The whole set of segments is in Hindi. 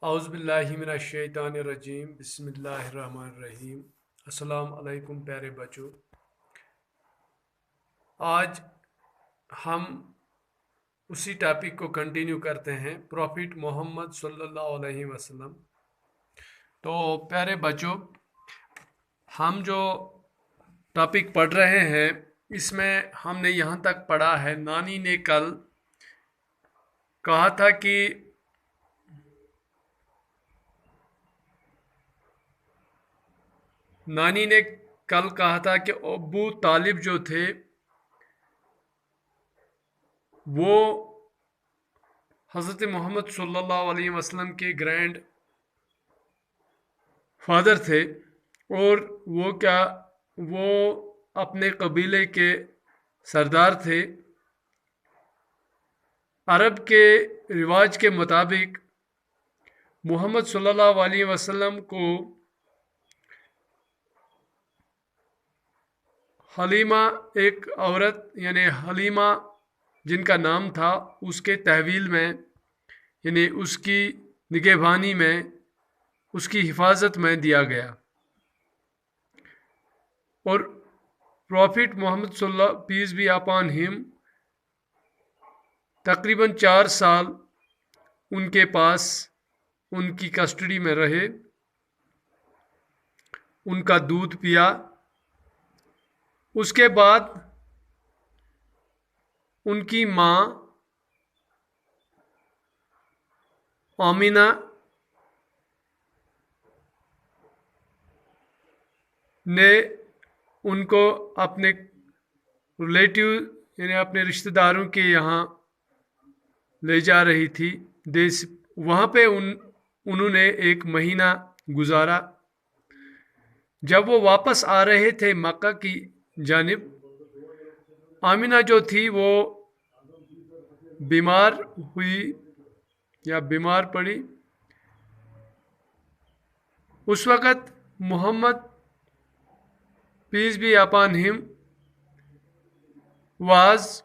औज़ुबिल्लाहिमिनश्शैतानिर्रजीम बिस्मिल्लाहिर्रहमानिर्रहीम। अस्सलाम अलैकुम प्यारे बच्चों। आज हम उसी टॉपिक को कंटिन्यू करते हैं, प्रॉफिट मोहम्मद सल्लल्लाहु अलैहि वसल्लम। तो प्यारे बच्चों, हम जो टॉपिक पढ़ रहे हैं इसमें हमने यहाँ तक पढ़ा है, नानी ने कल कहा था कि अबू तालिब जो थे वो हज़रत मोहम्मद सल्लल्लाहु अलैहि वसल्लम के ग्रैंड फादर थे। और वो अपने कबीले के सरदार थे। अरब के रिवाज के मुताबिक मोहम्मद सल्लल्लाहु अलैहि वसल्लम को हलीमा, एक औरत यानी हलीमा जिनका नाम था, उसके तहवील में यानी उसकी निगहबानी में, उसकी हिफाजत में दिया गया। और प्रॉफिट मोहम्मद सल्लल्लाहु पीस बी अपॉन हिम तकरीबन 4 साल उनके पास, उनकी कस्टडी में रहे, उनका दूध पिया। उसके बाद उनकी माँ आमिना ने उनको अपने रिलेटिव यानी अपने रिश्तेदारों के यहाँ ले जा रही थी देश। वहाँ पे उन्होंने 1 महीना गुजारा। जब वो वापस आ रहे थे मक्का की जानिब, आमिना जो थी वो बीमार हुई या बीमार पड़ी। उस वक़्त Muhammad peace be upon him was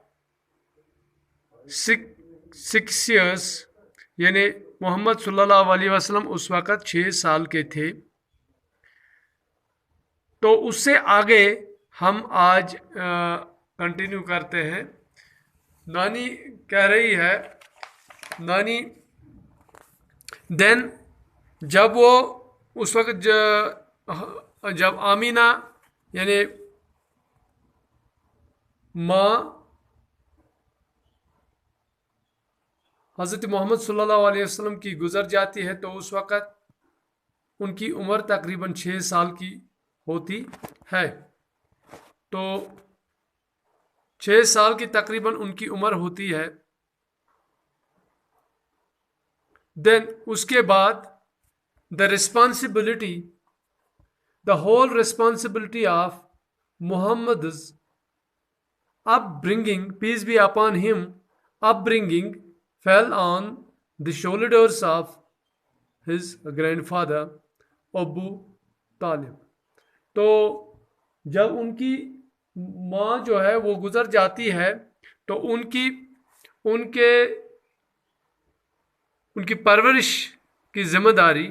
6 years, यानी मोहम्मद सल्लल्लाहु अलैहि वसल्लम उस वक़्त 6 साल के थे। तो उससे आगे हम आज कंटिन्यू करते हैं। नानी कह रही है, नानी देन जब वो उस वक़्त जब आमीना यानी माँ हज़रत मोहम्मद सल्लल्लाहु अलैहि वसल्लम की गुज़र जाती है, तो उस वक़्त उनकी उम्र तकरीबन 6 साल की होती है। तो 6 साल की तकरीबन उनकी उम्र होती है। देन उसके बाद the whole responsibility of Muhammad's upbringing, peace be upon him, upbringing fell on the shoulders of his grandfather Abu Talib. तो जब उनकी माँ जो है वो गुजर जाती है, तो उनके उनकी परवरिश की जिम्मेदारी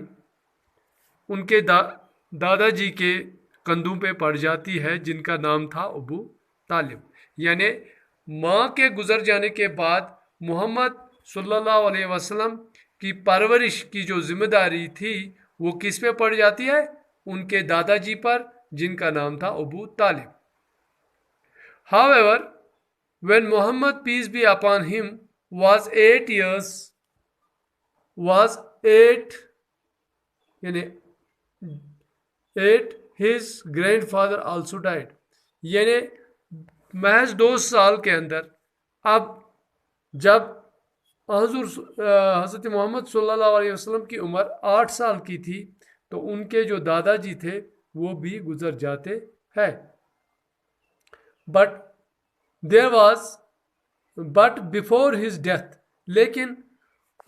उनके दादाजी के कंधों पे पड़ जाती है, जिनका नाम था अबू तालिब। यानी माँ के गुजर जाने के बाद मोहम्मद सल्लल्लाहु अलैहि वसल्लम की परवरिश की जो जिम्मेदारी थी वो किस पे पड़ जाती है? उनके दादाजी पर, जिनका नाम था अबू तालिब। However, when Muhammad peace be upon him was 8 years, was 8 यानी 8, his grandfather also died। यानी महज 2 साल के अंदर, अब जब हज़रत मोहम्मद सल्लल्लाहु अलैहि वसल्लम की उम्र 8 साल की थी, तो उनके जो दादाजी थे वो भी गुजर जाते हैं। बट बिफोर हिज डेथ, लेकिन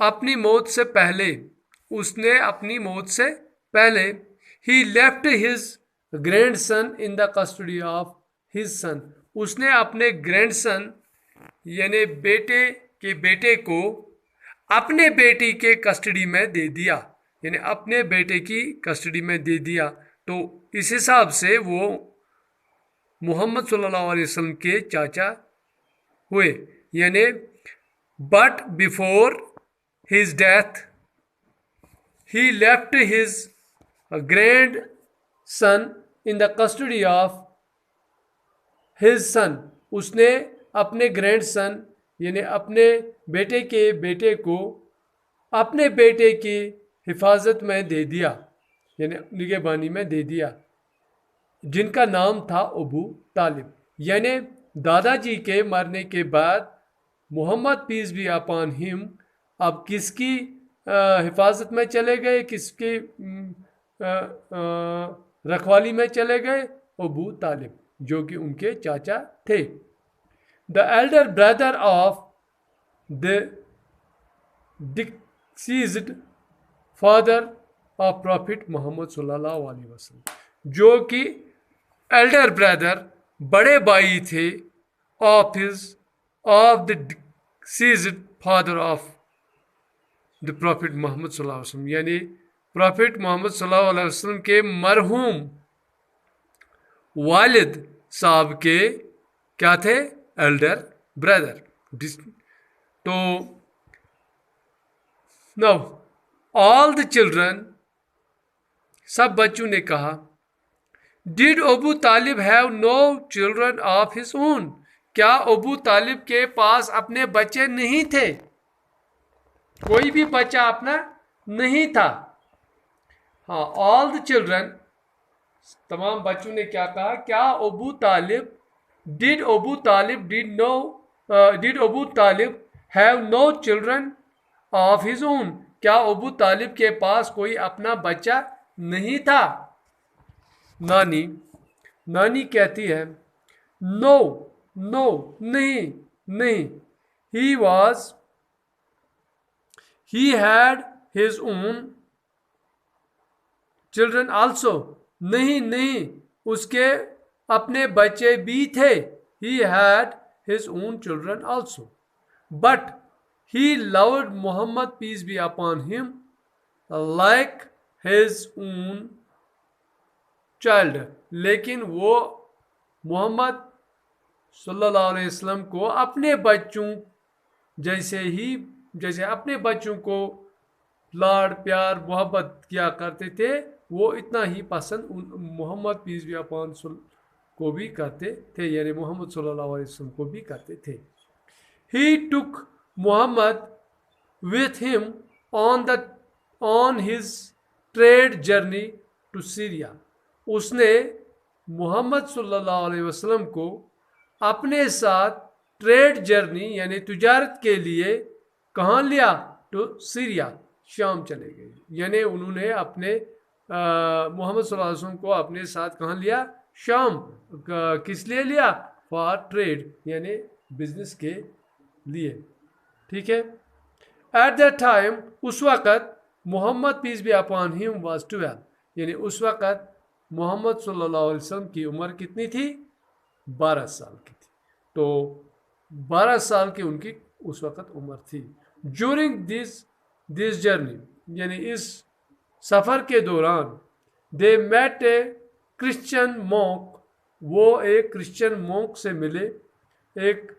अपनी मौत से पहले, ही left his grandson in the custody of his son. उसने अपने ग्रैंडसन यानी बेटे के बेटे को अपने बेटी के कस्टडी में दे दिया, यानी अपने बेटे की कस्टडी में दे दिया। तो इस हिसाब से वो मोहम्मद सल्लल्लाहु अलैहि वसल्लम के चाचा हुए। यानी but before his death he left his grand son in the custody of his son. उसने अपने ग्रैंड सन यानी अपने बेटे के बेटे को अपने बेटे की हिफाजत में दे दिया, यानी निगहबानी में दे दिया, जिनका नाम था अबू तालिब। यानी दादाजी के मरने के बाद Muhammad peace be upon him अब किसकी हिफाजत में चले गए, किसकी रखवाली में चले गए? अबू तालिब, जो कि उनके चाचा थे। The elder brother of the deceased father of prophet Muhammad सल्लल्लाहु अलैहि वसल्लम, जो कि एल्डर ब्रदर बड़े भाई थे of the deceased father of the prophet Muhammad सल्लल्लाहु अलैहि वसल्लम, यानी प्रॉफिट मोहम्मद सल्लल्लाहु अलैहि वसल्लम के मरहूम वालिद साहब के क्या थे? Elder brother. तो नाउ ऑल द चिल्ड्रन, सब बच्चों ने कहा, did Abu Talib have no children of his own, क्या अबू तालिब के पास अपने बच्चे नहीं थे? कोई भी बच्चा अपना नहीं था। हाँ, ऑल द चिल्ड्रन, तमाम बच्चों ने क्या कहा? क्या Abu Talib did Abu Talib have no children of his own, क्या अबू तालिब के पास कोई अपना बच्चा नहीं था? नानी कहती है, नो नो, नहीं नहीं, he had his own children also, नहीं नहीं, उसके अपने बच्चे भी थे। He had his own children also, but he loved Muhammad peace be upon him like his own child, लेकिन वो मोहम्मद सल्लल्लाहु अलैहि वसल्लम को अपने बच्चों जैसे अपने बच्चों को लाड प्यार मोहब्बत किया करते थे, वो इतना ही पसंद मोहम्मद पीस बी अपॉन को भी करते थे, यानी मोहम्मद सल्लल्लाहु अलैहि वसल्लम को भी करते थे। ही took Muhammad with him on his trade journey to Syria, उसने मोहम्मद सल्लल्लाहु अलैहि वसल्लम को अपने साथ ट्रेड जर्नी यानी तिजारत के लिए कहाँ लिया? टू सीरिया, शाम चले गए। यानी उन्होंने अपने मोहम्मद सल्लल्लाहु अलैहि वसल्लम को अपने साथ कहाँ लिया? शाम। किस लिए लिया? फॉर ट्रेड, यानी बिजनेस के लिए। ठीक है। एट दैट टाइम, उस वक़्त Muhammad peace be upon him was 12, यानी उस वक़्त मोहम्मद सल्लल्लाहु अलैहि वसल्लम की उम्र कितनी थी? 12 साल की थी। तो 12 साल की उनकी उस वक़्त उम्र थी। ड्यूरिंग दिस जर्नी, यानी इस सफ़र के दौरान, they met a Christian monk, वो एक क्रिश्चियन मोंक से मिले, एक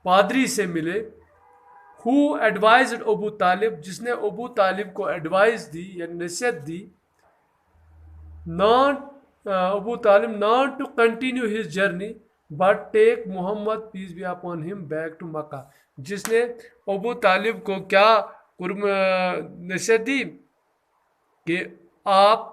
पादरी से मिले, हु एडवाइज्ड अबू तालिब, जिसने अबू तालिब को एडवाइस दी या नसीहत दी, Abu Talib not to continue his journey but take Muhammad peace be upon him back to Mecca, जिसने अबू तालिब को क्या नसीहत दी कि आप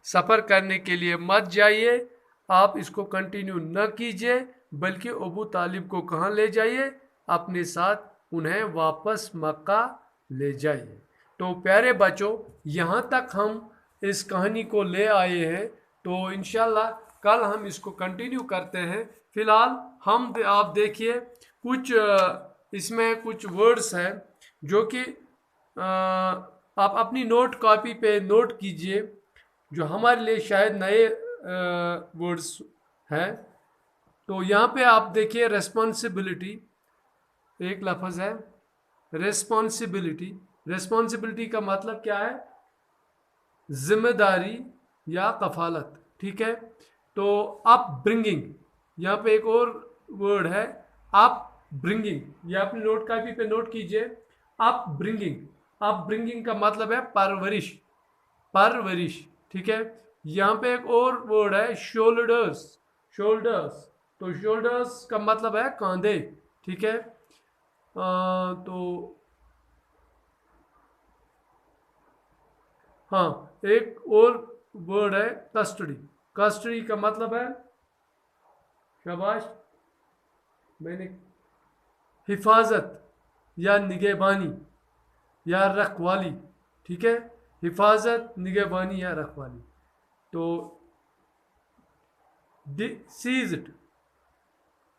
सफ़र करने के लिए मत जाइए, आप इसको कंटिन्यू न कीजिए, बल्कि अबू तालिब को कहाँ ले जाइए? अपने साथ उन्हें वापस मक्का ले जाइए। तो प्यारे बच्चों, यहाँ तक हम इस कहानी को ले आए हैं, तो इंशाल्लाह कल हम इसको कंटिन्यू करते हैं। फ़िलहाल आप देखिए कुछ इसमें कुछ वर्ड्स हैं जो कि आप अपनी नोट कॉपी पे नोट कीजिए, जो हमारे लिए शायद नए वर्ड्स हैं। तो यहाँ पे आप देखिए, रेस्पॉन्सिबिलिटी एक लफ्ज़ है, रेस्पॉन्सिबिलिटी, रेस्पॉन्सिबिलिटी का मतलब क्या है? जिम्मेदारी या कफालत, ठीक है। तो अप ब्रिंगिंग, यहाँ पे एक और वर्ड है अप ब्रिंगिंग, ये अपनी नोट कॉपी पे नोट कीजिए। अप ब्रिंगिंग, अप ब्रिंगिंग का मतलब है परवरिश, परवरिश, ठीक है। यहाँ पे एक और वर्ड है शोल्डर्स, शोल्डर्स, तो शोल्डर्स का मतलब है कंधे, ठीक है। तो हाँ, एक और वर्ड है कस्टडी, कस्टडी का मतलब है, शाबाश, मैंने, हिफाजत या निगहबानी या रखवाली, ठीक है। हिफाजत, निगहबानी या रखवाली। तो डिसीज्ड,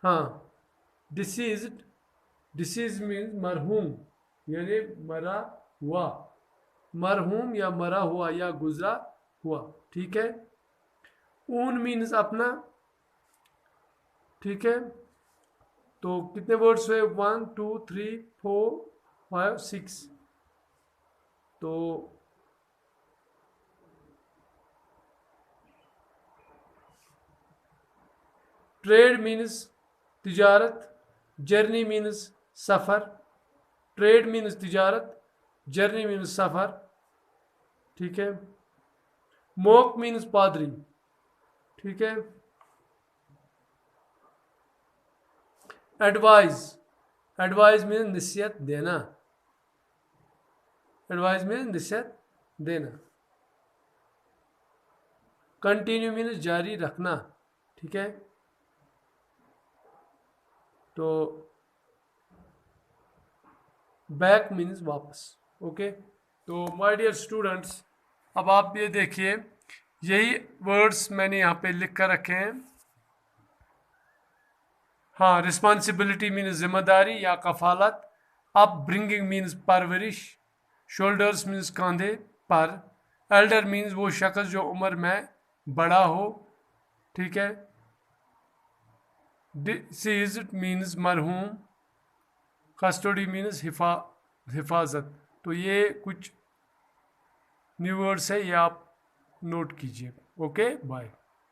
हाँ, डिसीज्ड, डिसीज मीन्स मरहूम, यानी मरा हुआ, मरहूम या मरा हुआ या गुजरा हुआ, ठीक है। ऊन मीन्स अपना, ठीक है। तो कितने वर्ड्स हुए? 1 2 3 4 5 6। तो ट्रेड मीन्स तिजारत, जर्नी मीन्स सफ़र, ट्रेड मीन्स तिजारत, जर्नी मीन्स सफ़र, ठीक है। मोक मीन्स पादरी, ठीक है। एडवाइज, एडवाइज मीन्स नसीहत देना, एडवाइज मीन्स नसीहत देना। कंटिन्यू मीन्स जारी रखना, ठीक है। तो बैक मीन्स वापस, ओके। तो माय डियर स्टूडेंट्स, अब आप ये देखिए, यही वर्ड्स मैंने यहाँ पे लिख कर रखे हैं। हाँ, रिस्पॉन्सिबिलिटी मीन्स जिम्मेदारी या कफालत, अप ब्रिंगिंग मीन्स परवरिश, शोल्डर्स मीन्स कंधे पर, एल्डर मीन्स वो शख्स जो उम्र में बड़ा हो, ठीक है। डिसीज्ड मीन्स मरहूम, कस्टडी मीन्स हिफाजत। तो ये कुछ न्यू वर्ड्स है, ये आप नोट कीजिए। Okay, bye.